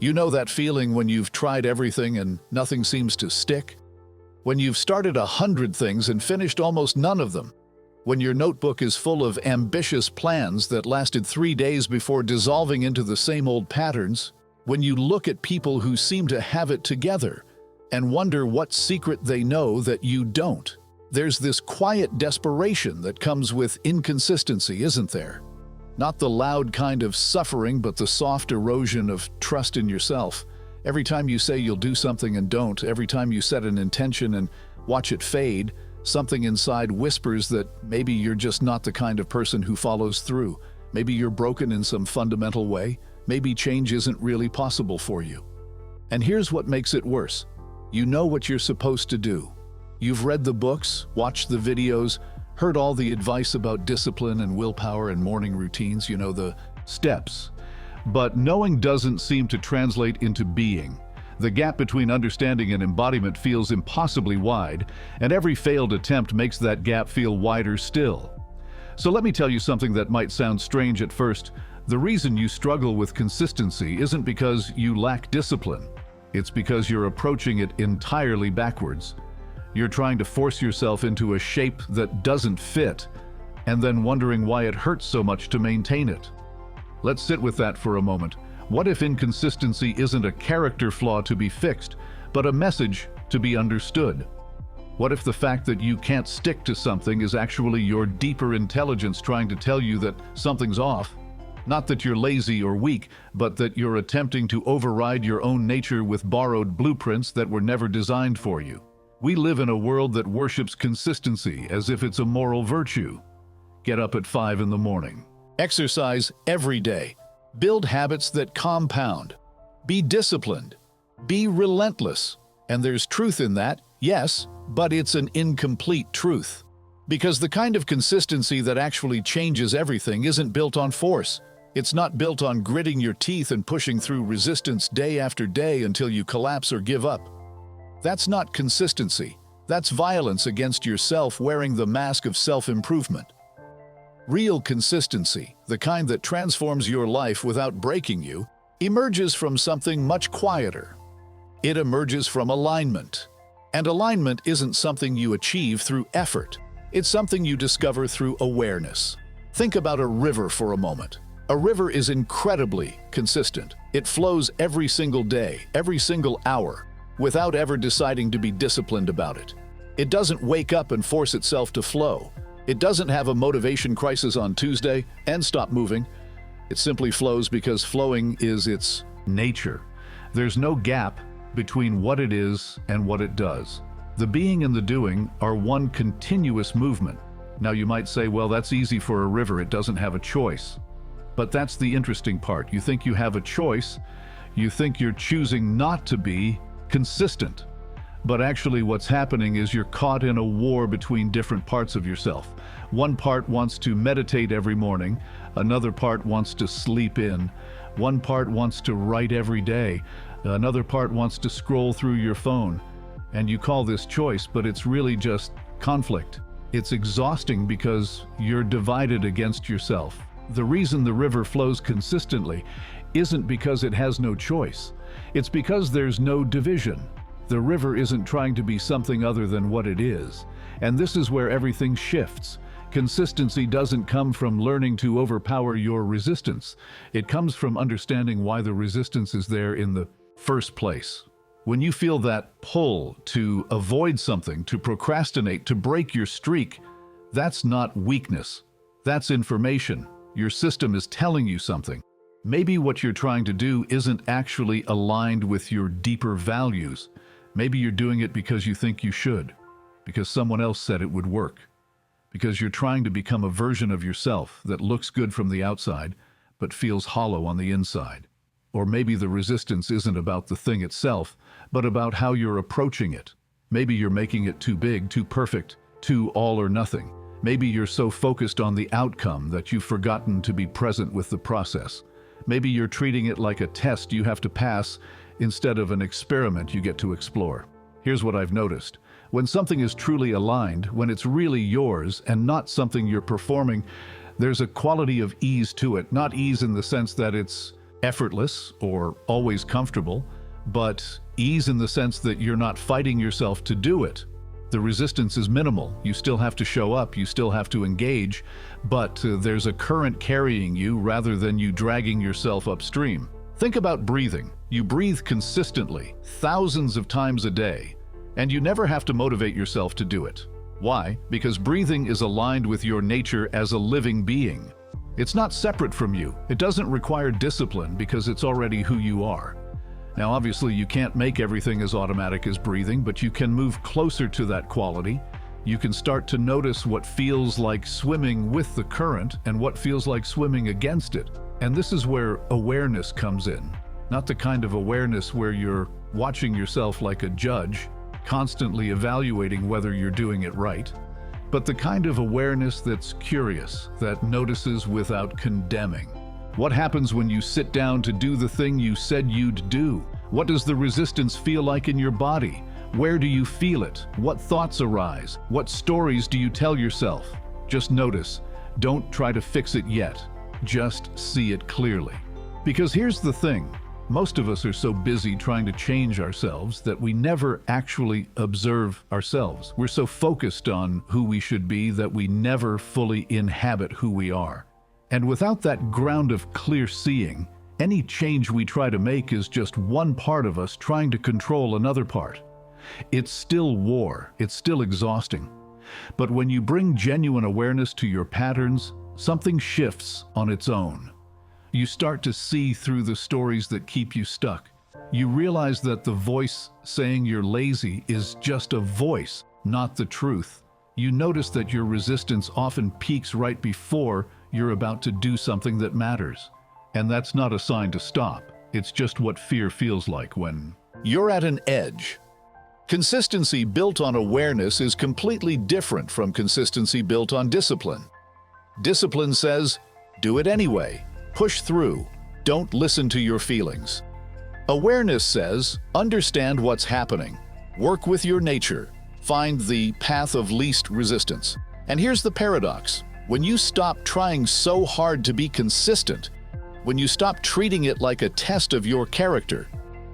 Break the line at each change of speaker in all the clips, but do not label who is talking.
You know that feeling when you've tried everything and nothing seems to stick? When you've started 100 things and finished almost none of them? When your notebook is full of ambitious plans that lasted 3 days before dissolving into the same old patterns? When you look at people who seem to have it together and wonder what secret they know that you don't? There's this quiet desperation that comes with inconsistency, isn't there? Not the loud kind of suffering, but the soft erosion of trust in yourself. Every time you say you'll do something and don't, every time you set an intention and watch it fade, something inside whispers that maybe you're just not the kind of person who follows through. Maybe you're broken in some fundamental way. Maybe change isn't really possible for you. And here's what makes it worse. You know what you're supposed to do. You've read the books, watched the videos, heard all the advice about discipline and willpower and morning routines, you know, the steps. But knowing doesn't seem to translate into being. The gap between understanding and embodiment feels impossibly wide, and every failed attempt makes that gap feel wider still. So let me tell you something that might sound strange at first. The reason you struggle with consistency isn't because you lack discipline. It's because you're approaching it entirely backwards. You're trying to force yourself into a shape that doesn't fit, and then wondering why it hurts so much to maintain it. Let's sit with that for a moment. What if inconsistency isn't a character flaw to be fixed, but a message to be understood? What if the fact that you can't stick to something is actually your deeper intelligence trying to tell you that something's off? Not that you're lazy or weak, but that you're attempting to override your own nature with borrowed blueprints that were never designed for you. We live in a world that worships consistency as if it's a moral virtue. Get up at 5 in the morning. Exercise every day. Build habits that compound. Be disciplined. Be relentless. And there's truth in that, yes, but it's an incomplete truth. Because the kind of consistency that actually changes everything isn't built on force. It's not built on gritting your teeth and pushing through resistance day after day until you collapse or give up. That's not consistency. That's violence against yourself wearing the mask of self-improvement. Real consistency, the kind that transforms your life without breaking you, emerges from something much quieter. It emerges from alignment. And alignment isn't something you achieve through effort. It's something you discover through awareness. Think about a river for a moment. A river is incredibly consistent. It flows every single day, every single hour, without ever deciding to be disciplined about it. It doesn't wake up and force itself to flow. It doesn't have a motivation crisis on Tuesday and stop moving. It simply flows because flowing is its nature. There's no gap between what it is and what it does. The being and the doing are one continuous movement. Now you might say, well, that's easy for a river, it doesn't have a choice. But that's the interesting part. You think you have a choice, you think you're choosing not to be consistent. But actually what's happening is you're caught in a war between different parts of yourself. One part wants to meditate every morning, another part wants to sleep in, one part wants to write every day, another part wants to scroll through your phone. And you call this choice, but it's really just conflict. It's exhausting because you're divided against yourself. The reason the river flows consistently isn't because it has no choice. It's because there's no division. The river isn't trying to be something other than what it is. And this is where everything shifts. Consistency doesn't come from learning to overpower your resistance. It comes from understanding why the resistance is there in the first place. When you feel that pull to avoid something, to procrastinate, to break your streak, that's not weakness. That's information. Your system is telling you something. Maybe what you're trying to do isn't actually aligned with your deeper values. Maybe you're doing it because you think you should, because someone else said it would work, because you're trying to become a version of yourself that looks good from the outside, but feels hollow on the inside. Or maybe the resistance isn't about the thing itself, but about how you're approaching it. Maybe you're making it too big, too perfect, too all or nothing. Maybe you're so focused on the outcome that you've forgotten to be present with the process. Maybe you're treating it like a test you have to pass instead of an experiment you get to explore. Here's what I've noticed. When something is truly aligned, when it's really yours and not something you're performing, there's a quality of ease to it. Not ease in the sense that it's effortless or always comfortable, but ease in the sense that you're not fighting yourself to do it. The resistance is minimal. You still have to show up, you still have to engage, but there's a current carrying you rather than you dragging yourself upstream. Think about breathing. You breathe consistently, thousands of times a day, and you never have to motivate yourself to do it. Why? Because breathing is aligned with your nature as a living being. It's not separate from you. It doesn't require discipline because it's already who you are. Now, obviously, you can't make everything as automatic as breathing, but you can move closer to that quality. You can start to notice what feels like swimming with the current and what feels like swimming against it. And this is where awareness comes in. Not the kind of awareness where you're watching yourself like a judge, constantly evaluating whether you're doing it right, but the kind of awareness that's curious, that notices without condemning. What happens when you sit down to do the thing you said you'd do? What does the resistance feel like in your body? Where do you feel it? What thoughts arise? What stories do you tell yourself? Just notice. Don't try to fix it yet. Just see it clearly. Because here's the thing. Most of us are so busy trying to change ourselves that we never actually observe ourselves. We're so focused on who we should be that we never fully inhabit who we are. And without that ground of clear seeing, any change we try to make is just one part of us trying to control another part. It's still war. It's still exhausting. But when you bring genuine awareness to your patterns, something shifts on its own. You start to see through the stories that keep you stuck. You realize that the voice saying you're lazy is just a voice, not the truth. You notice that your resistance often peaks right before you're about to do something that matters. And that's not a sign to stop. It's just what fear feels like when you're at an edge. Consistency built on awareness is completely different from consistency built on discipline. Discipline says, do it anyway. Push through. Don't listen to your feelings. Awareness says, understand what's happening. Work with your nature. Find the path of least resistance. And here's the paradox. When you stop trying so hard to be consistent, when you stop treating it like a test of your character,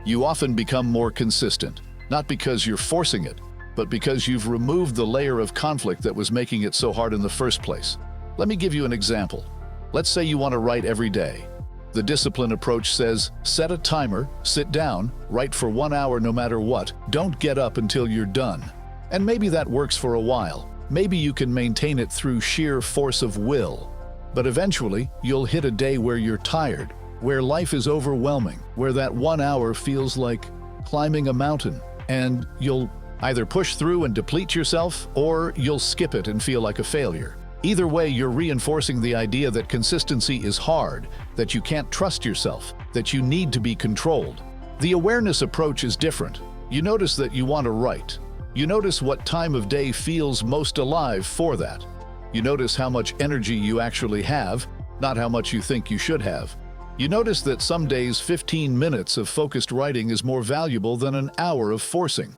you often become more consistent. Not because you're forcing it, but because you've removed the layer of conflict that was making it so hard in the first place. Let me give you an example. Let's say you want to write every day. The discipline approach says, set a timer, sit down, write for 1 hour no matter what, don't get up until you're done. And maybe that works for a while. Maybe you can maintain it through sheer force of will. But eventually, you'll hit a day where you're tired, where life is overwhelming, where that 1 hour feels like climbing a mountain, and you'll either push through and deplete yourself, or you'll skip it and feel like a failure. Either way, you're reinforcing the idea that consistency is hard, that you can't trust yourself, that you need to be controlled. The awareness approach is different. You notice that you want to write. You notice what time of day feels most alive for that. You notice how much energy you actually have, not how much you think you should have. You notice that some days 15 minutes of focused writing is more valuable than an hour of forcing.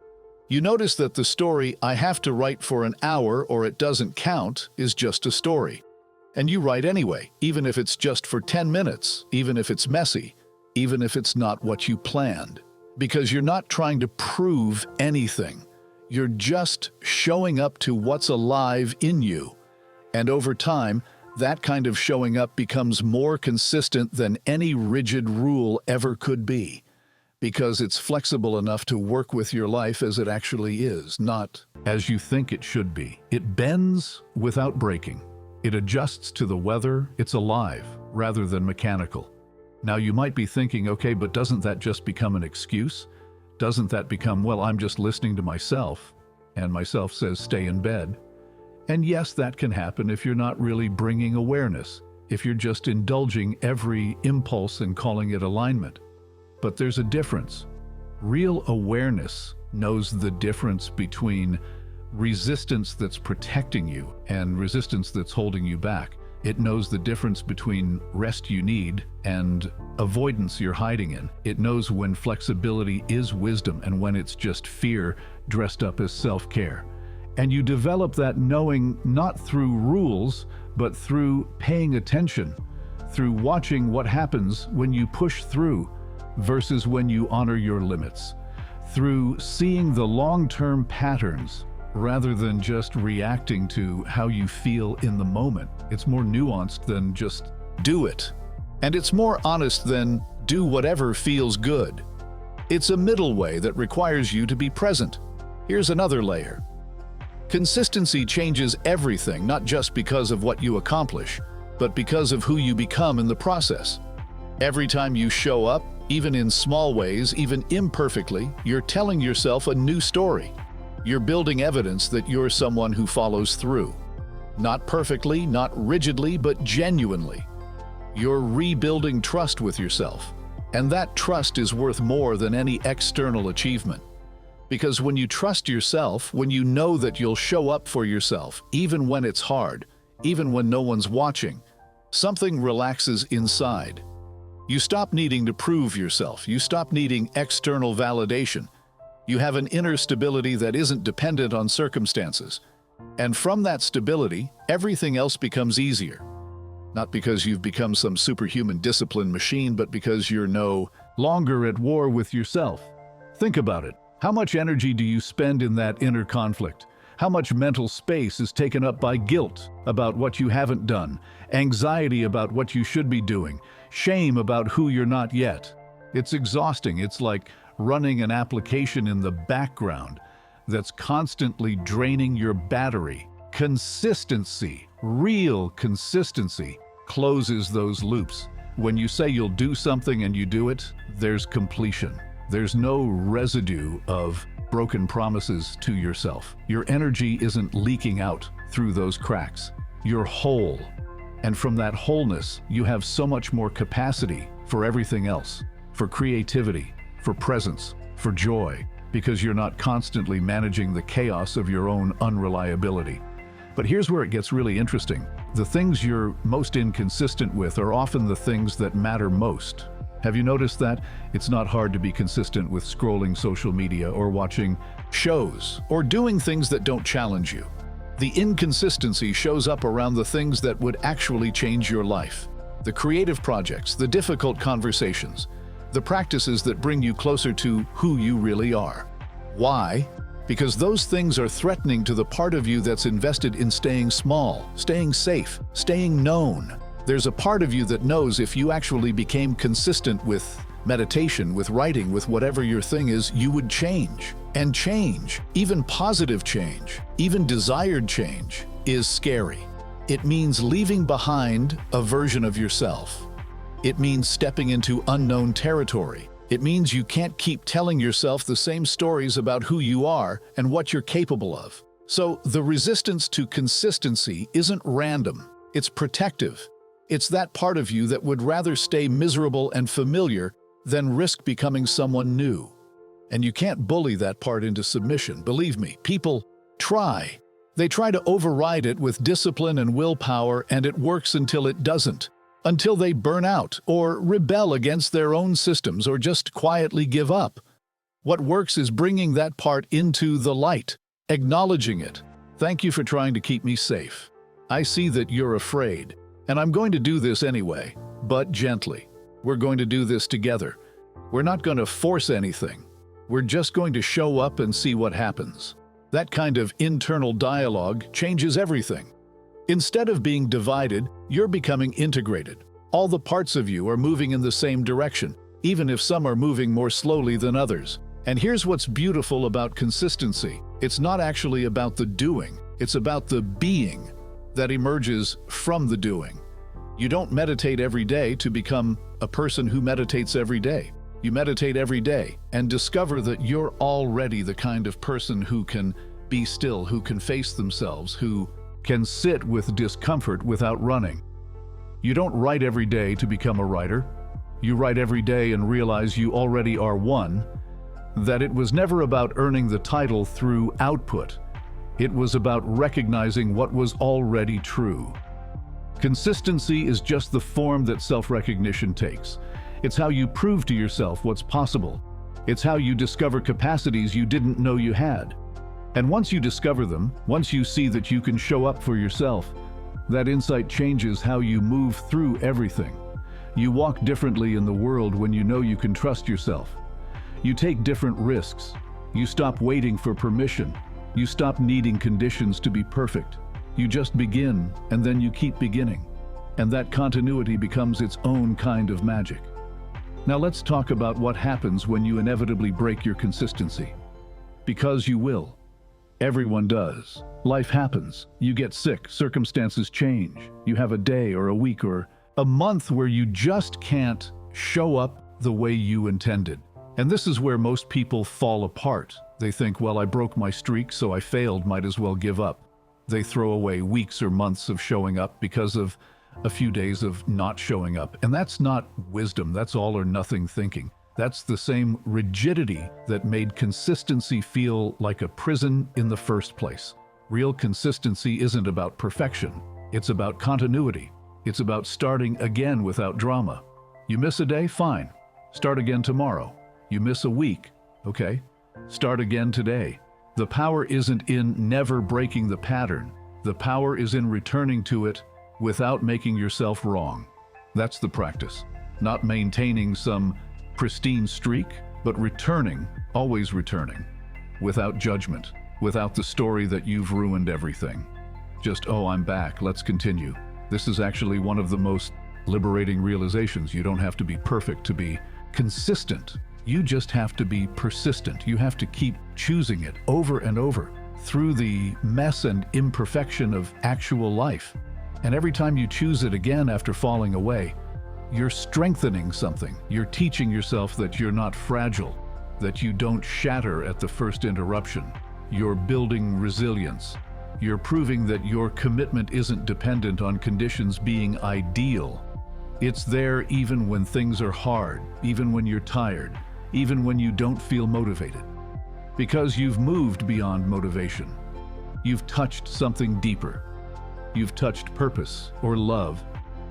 You notice that the story, I have to write for an hour or it doesn't count, is just a story. And you write anyway, even if it's just for 10 minutes, even if it's messy, even if it's not what you planned. Because you're not trying to prove anything. You're just showing up to what's alive in you. And over time, that kind of showing up becomes more consistent than any rigid rule ever could be. Because it's flexible enough to work with your life as it actually is, not as you think it should be. It bends without breaking. It adjusts to the weather. It's alive rather than mechanical. Now you might be thinking, okay, but doesn't that just become an excuse? Doesn't that become, well, I'm just listening to myself, and myself says stay in bed? And yes, that can happen if you're not really bringing awareness, if you're just indulging every impulse and calling it alignment. But there's a difference. Real awareness knows the difference between resistance that's protecting you and resistance that's holding you back. It knows the difference between rest you need and avoidance you're hiding in. It knows when flexibility is wisdom and when it's just fear dressed up as self-care. And you develop that knowing not through rules, but through paying attention, through watching what happens when you push through versus when you honor your limits, through seeing the long-term patterns rather than just reacting to how you feel in the moment. It's more nuanced than just do it. And it's more honest than do whatever feels good. It's a middle way that requires you to be present. Here's another layer. Consistency changes everything, not just because of what you accomplish, but because of who you become in the process. Every time you show up, even in small ways, even imperfectly, you're telling yourself a new story. You're building evidence that you're someone who follows through. Not perfectly, not rigidly, but genuinely. You're rebuilding trust with yourself. And that trust is worth more than any external achievement. Because when you trust yourself, when you know that you'll show up for yourself, even when it's hard, even when no one's watching, something relaxes inside. You stop needing to prove yourself. You stop needing external validation. You have an inner stability that isn't dependent on circumstances. And from that stability, everything else becomes easier. Not because you've become some superhuman discipline machine, but because you're no longer at war with yourself. Think about it. How much energy do you spend in that inner conflict? How much mental space is taken up by guilt about what you haven't done, anxiety about what you should be doing, shame about who you're not yet? It's exhausting. It's like running an application in the background that's constantly draining your battery. Consistency, real consistency, closes those loops. When you say you'll do something and you do it, there's completion. There's no residue of broken promises to yourself. Your energy isn't leaking out through those cracks. You're whole. And from that wholeness, you have so much more capacity for everything else, for creativity, for presence, for joy, because you're not constantly managing the chaos of your own unreliability. But here's where it gets really interesting. The things you're most inconsistent with are often the things that matter most. Have you noticed that? It's not hard to be consistent with scrolling social media or watching shows or doing things that don't challenge you. The inconsistency shows up around the things that would actually change your life. The creative projects, the difficult conversations, the practices that bring you closer to who you really are. Why? Because those things are threatening to the part of you that's invested in staying small, staying safe, staying known. There's a part of you that knows if you actually became consistent with meditation, with writing, with whatever your thing is, you would change. And change, even positive change, even desired change, is scary. It means leaving behind a version of yourself. It means stepping into unknown territory. It means you can't keep telling yourself the same stories about who you are and what you're capable of. So the resistance to consistency isn't random, it's protective. It's that part of you that would rather stay miserable and familiar than risk becoming someone new. And you can't bully that part into submission. Believe me, people try. They try to override it with discipline and willpower, and it works until it doesn't. Until they burn out, or rebel against their own systems, or just quietly give up. What works is bringing that part into the light, acknowledging it. Thank you for trying to keep me safe. I see that you're afraid. And I'm going to do this anyway, but gently. We're going to do this together. We're not going to force anything. We're just going to show up and see what happens. That kind of internal dialogue changes everything. Instead of being divided, you're becoming integrated. All the parts of you are moving in the same direction, even if some are moving more slowly than others. And here's what's beautiful about consistency. It's not actually about the doing, it's about the being that emerges from the doing. You don't meditate every day to become a person who meditates every day. You meditate every day and discover that you're already the kind of person who can be still, who can face themselves, who can sit with discomfort without running. You don't write every day to become a writer. You write every day and realize you already are one, that it was never about earning the title through output. It was about recognizing what was already true. Consistency is just the form that self-recognition takes. It's how you prove to yourself what's possible. It's how you discover capacities you didn't know you had. And once you discover them, once you see that you can show up for yourself, that insight changes how you move through everything. You walk differently in the world when you know you can trust yourself. You take different risks. You stop waiting for permission. You stop needing conditions to be perfect. You just begin, and then you keep beginning. And that continuity becomes its own kind of magic. Now let's talk about what happens when you inevitably break your consistency. Because you will. Everyone does. Life happens. You get sick, circumstances change. You have a day or a week or a month where you just can't show up the way you intended. And this is where most people fall apart. They think, well, I broke my streak, so I failed, might as well give up. They throw away weeks or months of showing up because of a few days of not showing up. And that's not wisdom, that's all or nothing thinking. That's the same rigidity that made consistency feel like a prison in the first place. Real consistency isn't about perfection, it's about continuity. It's about starting again without drama. You miss a day? Fine. Start again tomorrow. You miss a week? Okay. Start again today. The power isn't in never breaking the pattern. The power is in returning to it without making yourself wrong. That's the practice. Not maintaining some pristine streak, but returning, always returning, without judgment, without the story that you've ruined everything. Just, oh, I'm back, let's continue. This is actually one of the most liberating realizations. You don't have to be perfect to be consistent. You just have to be persistent. You have to keep choosing it over and over through the mess and imperfection of actual life. And every time you choose it again after falling away, you're strengthening something. You're teaching yourself that you're not fragile, that you don't shatter at the first interruption. You're building resilience. You're proving that your commitment isn't dependent on conditions being ideal. It's there even when things are hard, even when you're tired, even when you don't feel motivated. Because you've moved beyond motivation. You've touched something deeper. You've touched purpose or love,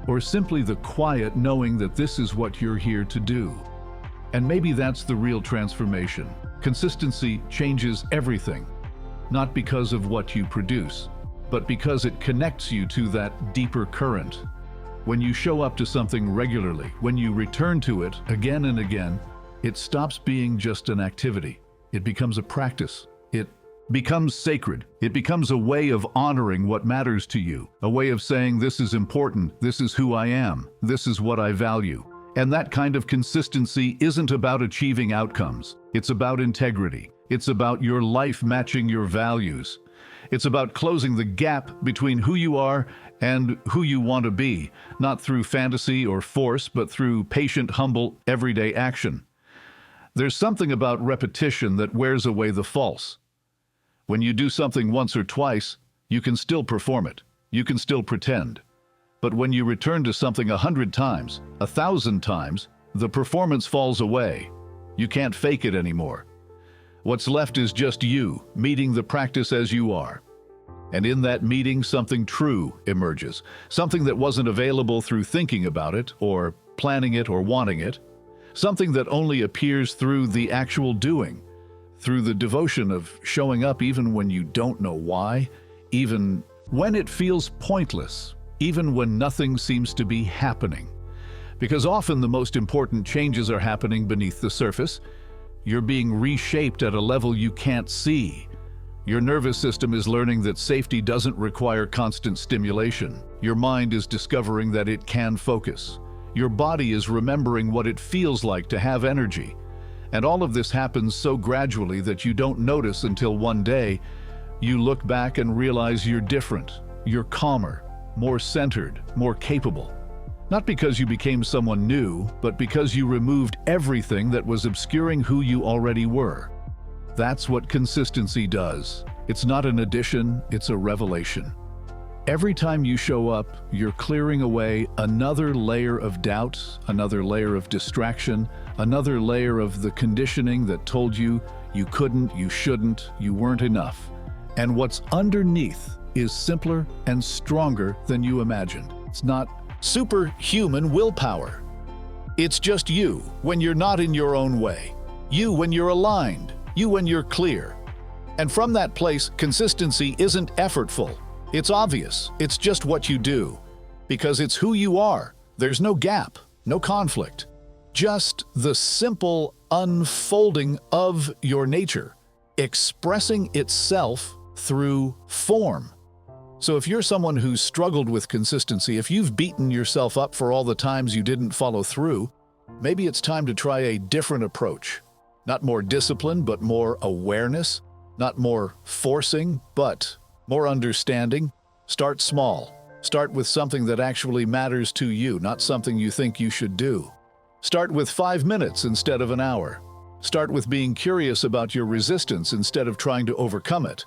or simply the quiet knowing that this is what you're here to do. And maybe that's the real transformation. Consistency changes everything, not because of what you produce, but because it connects you to that deeper current. When you show up to something regularly, when you return to it again and again, it stops being just an activity. It becomes a practice. It becomes sacred. It becomes a way of honoring what matters to you, a way of saying, this is important, this is who I am, this is what I value. And that kind of consistency isn't about achieving outcomes. It's about integrity. It's about your life matching your values. It's about closing the gap between who you are and who you want to be, not through fantasy or force, but through patient, humble, everyday action. There's something about repetition that wears away the false. When you do something once or twice, you can still perform it. You can still pretend. But when you return to something 100 times, 1,000 times, the performance falls away. You can't fake it anymore. What's left is just you, meeting the practice as you are. And in that meeting, something true emerges, something that wasn't available through thinking about it, or planning it, or wanting it, something that only appears through the actual doing, through the devotion of showing up even when you don't know why, even when it feels pointless, even when nothing seems to be happening. Because often the most important changes are happening beneath the surface. You're being reshaped at a level you can't see. Your nervous system is learning that safety doesn't require constant stimulation. Your mind is discovering that it can focus. Your body is remembering what it feels like to have energy. And all of this happens so gradually that you don't notice until one day you look back and realize you're different. You're calmer, more centered, more capable. Not because you became someone new, but because you removed everything that was obscuring who you already were. That's what consistency does. It's not an addition, it's a revelation. Every time you show up, you're clearing away another layer of doubt, another layer of distraction, another layer of the conditioning that told you you couldn't, you shouldn't, you weren't enough. And what's underneath is simpler and stronger than you imagined. It's not superhuman willpower. It's just you when you're not in your own way. You when you're aligned. You when you're clear. And from that place, consistency isn't effortful. It's obvious. It's just what you do. Because it's who you are. There's no gap. no conflict. Just the simple unfolding of your nature, expressing itself through form. So if you're someone who's struggled with consistency, if you've beaten yourself up for all the times you didn't follow through, maybe it's time to try a different approach. Not more discipline, but more awareness. Not more forcing, but more understanding. Start small. Start with something that actually matters to you, not something you think you should do. Start with 5 minutes instead of an hour. Start with being curious about your resistance instead of trying to overcome it.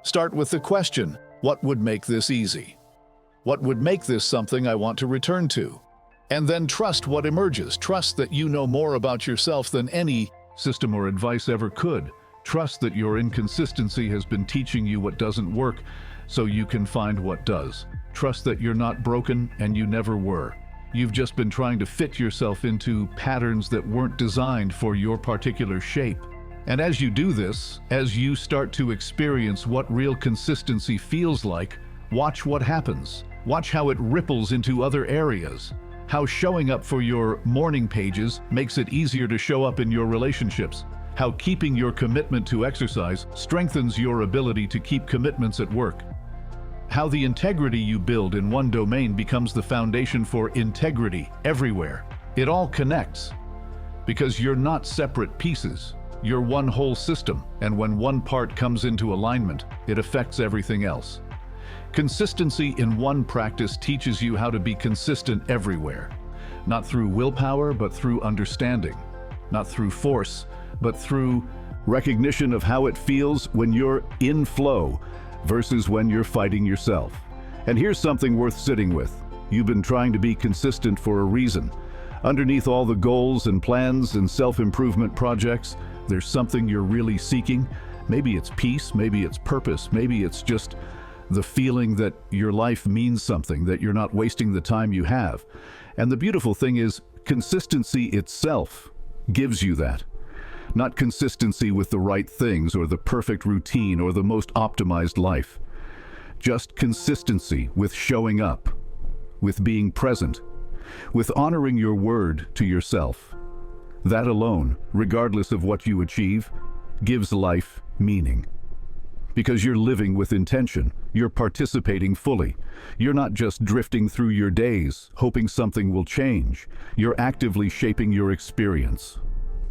Start with the question, what would make this easy? What would make this something I want to return to? And then trust what emerges. Trust that you know more about yourself than any system or advice ever could. Trust that your inconsistency has been teaching you what doesn't work so you can find what does. Trust that you're not broken and you never were. You've just been trying to fit yourself into patterns that weren't designed for your particular shape. And as you do this, as you start to experience what real consistency feels like, watch what happens. Watch how it ripples into other areas. How showing up for your morning pages makes it easier to show up in your relationships. How keeping your commitment to exercise strengthens your ability to keep commitments at work. How the integrity you build in one domain becomes the foundation for integrity everywhere. It all connects. Because you're not separate pieces. You're one whole system, and when one part comes into alignment, it affects everything else. Consistency in one practice teaches you how to be consistent everywhere. Not through willpower, but through understanding. Not through force, but through recognition of how it feels when you're in flow versus when you're fighting yourself. And here's something worth sitting with. You've been trying to be consistent for a reason. Underneath all the goals and plans and self-improvement projects, there's something you're really seeking. Maybe it's peace, maybe it's purpose, maybe it's just the feeling that your life means something, that you're not wasting the time you have. And the beautiful thing is, consistency itself gives you that. Not consistency with the right things or the perfect routine or the most optimized life. Just consistency with showing up, with being present, with honoring your word to yourself. That alone, regardless of what you achieve, gives life meaning. Because you're living with intention, you're participating fully. You're not just drifting through your days, hoping something will change. You're actively shaping your experience.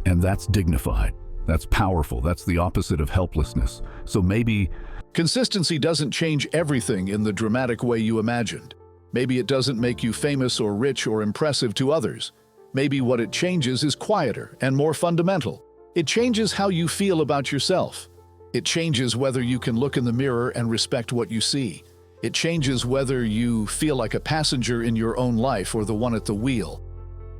And that's dignified. That's powerful. That's the opposite of helplessness. So maybe consistency doesn't change everything in the dramatic way you imagined. Maybe it doesn't make you famous or rich or impressive to others. Maybe what it changes is quieter and more fundamental. It changes how you feel about yourself. It changes whether you can look in the mirror and respect what you see. It changes whether you feel like a passenger in your own life or the one at the wheel.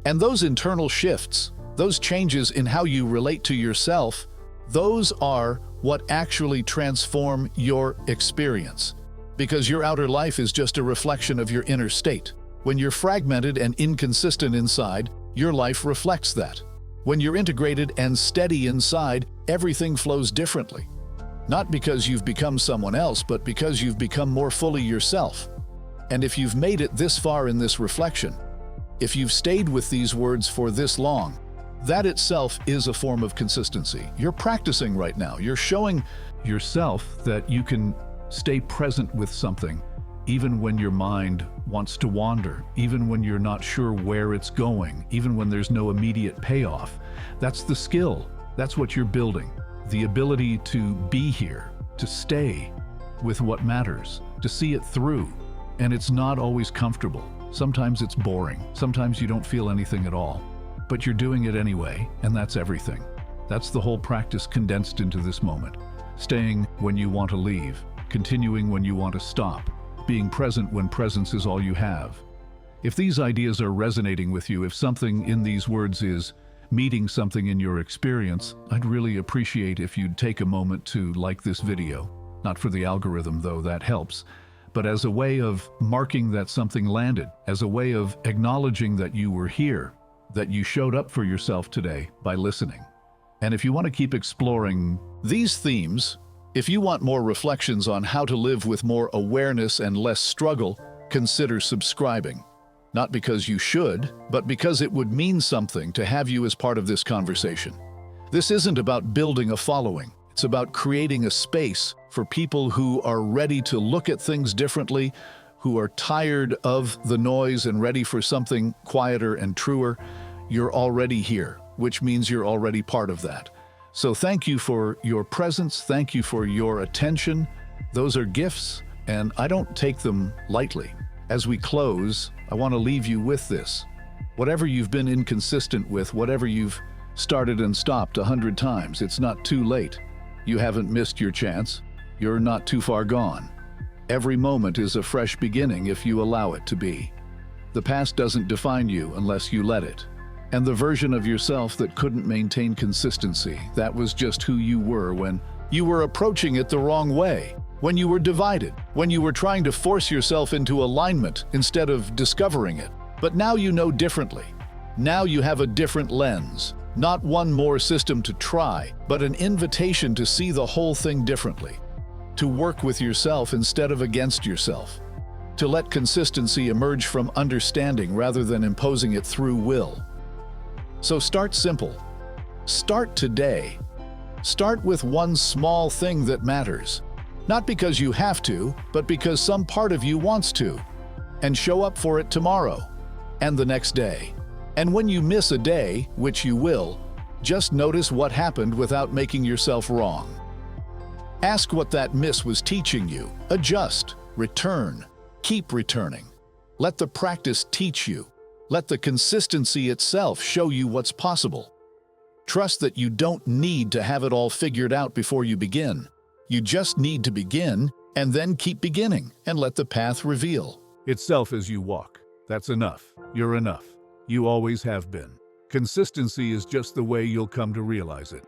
And those internal shifts, those changes in how you relate to yourself, those are what actually transform your experience. Because your outer life is just a reflection of your inner state. When you're fragmented and inconsistent inside, your life reflects that. When you're integrated and steady inside, everything flows differently. Not because you've become someone else, but because you've become more fully yourself. And if you've made it this far in this reflection, if you've stayed with these words for this long, that itself is a form of consistency. You're practicing right now. You're showing yourself that you can stay present with something, even when your mind wants to wander, even when you're not sure where it's going, even when there's no immediate payoff. That's the skill. That's what you're building. The ability to be here, to stay with what matters, to see it through. And it's not always comfortable. Sometimes it's boring. Sometimes you don't feel anything at all. But you're doing it anyway, and that's everything. That's the whole practice condensed into this moment. Staying when you want to leave, continuing when you want to stop, being present when presence is all you have. If these ideas are resonating with you, if something in these words is meeting something in your experience, I'd really appreciate if you'd take a moment to like this video. Not for the algorithm, though, that helps, but as a way of marking that something landed, as a way of acknowledging that you were here, that you showed up for yourself today by listening. And if you want to keep exploring these themes, if you want more reflections on how to live with more awareness and less struggle, consider subscribing. Not because you should, but because it would mean something to have you as part of this conversation. This isn't about building a following. It's about creating a space for people who are ready to look at things differently, who are tired of the noise and ready for something quieter and truer. You're already here, which means you're already part of that. So thank you for your presence. Thank you for your attention. Those are gifts, and I don't take them lightly. As we close, I want to leave you with this. Whatever you've been inconsistent with, whatever you've started and stopped 100 times, it's not too late. You haven't missed your chance. You're not too far gone. Every moment is a fresh beginning if you allow it to be. The past doesn't define you unless you let it. And the version of yourself that couldn't maintain consistency, that was just who you were when you were approaching it the wrong way, when you were divided, when you were trying to force yourself into alignment instead of discovering it. But now you know differently. Now you have a different lens. Not one more system to try, but an invitation to see the whole thing differently. To work with yourself instead of against yourself. To let consistency emerge from understanding rather than imposing it through will. So start simple. Start today. Start with one small thing that matters. Not because you have to, but because some part of you wants to. And show up for it tomorrow, and the next day. And when you miss a day, which you will, just notice what happened without making yourself wrong. Ask what that miss was teaching you. Adjust, return, keep returning. Let the practice teach you. Let the consistency itself show you what's possible. Trust that you don't need to have it all figured out before you begin. You just need to begin, and then keep beginning, and let the path reveal
itself as you walk. That's enough. You're enough. You always have been. Consistency is just the way you'll come to realize it.